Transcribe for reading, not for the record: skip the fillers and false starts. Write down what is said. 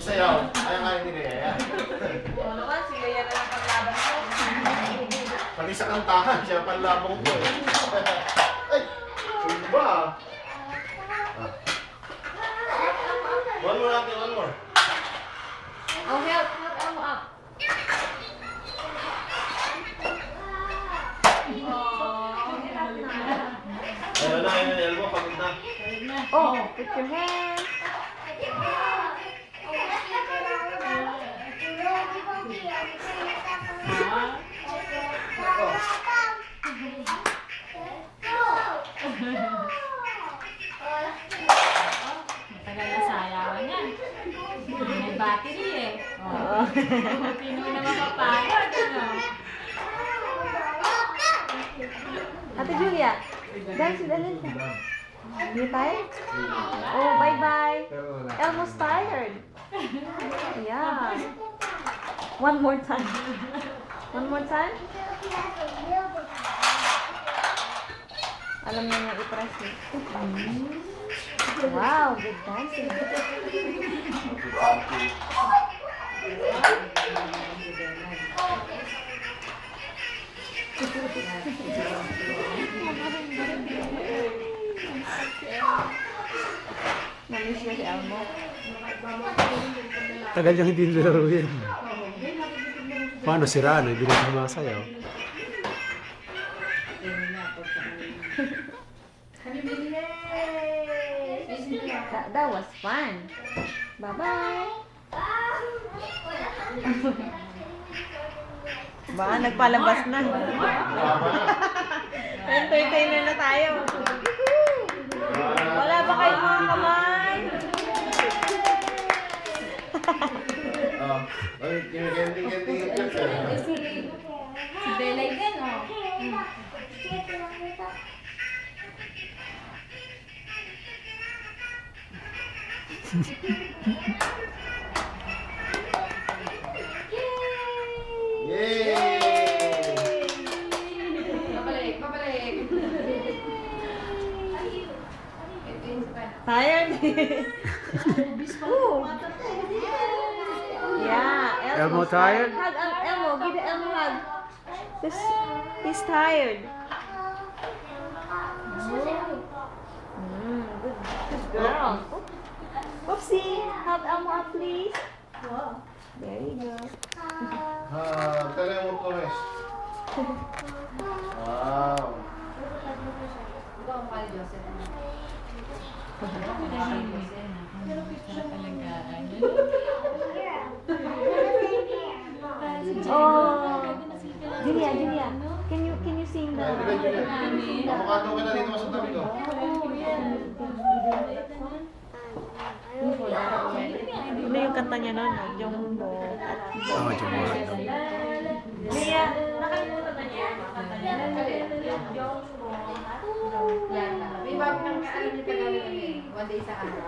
Masayaw. Kaya hindi kaya. Ano ka? Si Gaya na lang paglaban ko. Pati sa kantahan, siya panlabong ko eh. Ay! Ano ba? Ah. One more natin, one more. Oh, help Elmo up. Ayun na, Elmo, pagod na. Oh, put your hand. Matagal na sayawan yan. May battery eh. Oo. Sino na mapapagod, ano? Ate Julia, dance with Alinta. You tired? Oh, bye-bye. Elmo's tired. Yeah. One more time. One more time. Alam niya nga i-press eh. Wow, good dancing. Namiss niya si Elmo. Tagal niyang hindi nilaro yan. Paano sira na? Hindi na sumasayaw. That was fun. Bye-bye. Ba, nagpalabas na. Entertainer na tayo. Wala ba kayo mga kamay? Ay, candy. Si Belay din, oh. Yay! Babalik. Tired? Ooh. Yeah, Elmo Elmo's tired? Hug Elmo. Give the Elmo hug. He's tired. Good girl. Oopsie, help Elmo up, please. There you go. Tala mo Torres. Wow. Ikaw ang kay Joseph. Sarap alagaan. Oh, Julia, can you sing the? Avocado ka na dito sa tabi ko. Ano yung kanta niya nun? Yung bo at bo. Oo, Jumbo. Julia, nakalimutan na niya. Kanta niya. May bago ng alam niyo Tagalog ano eh. One day sa araw.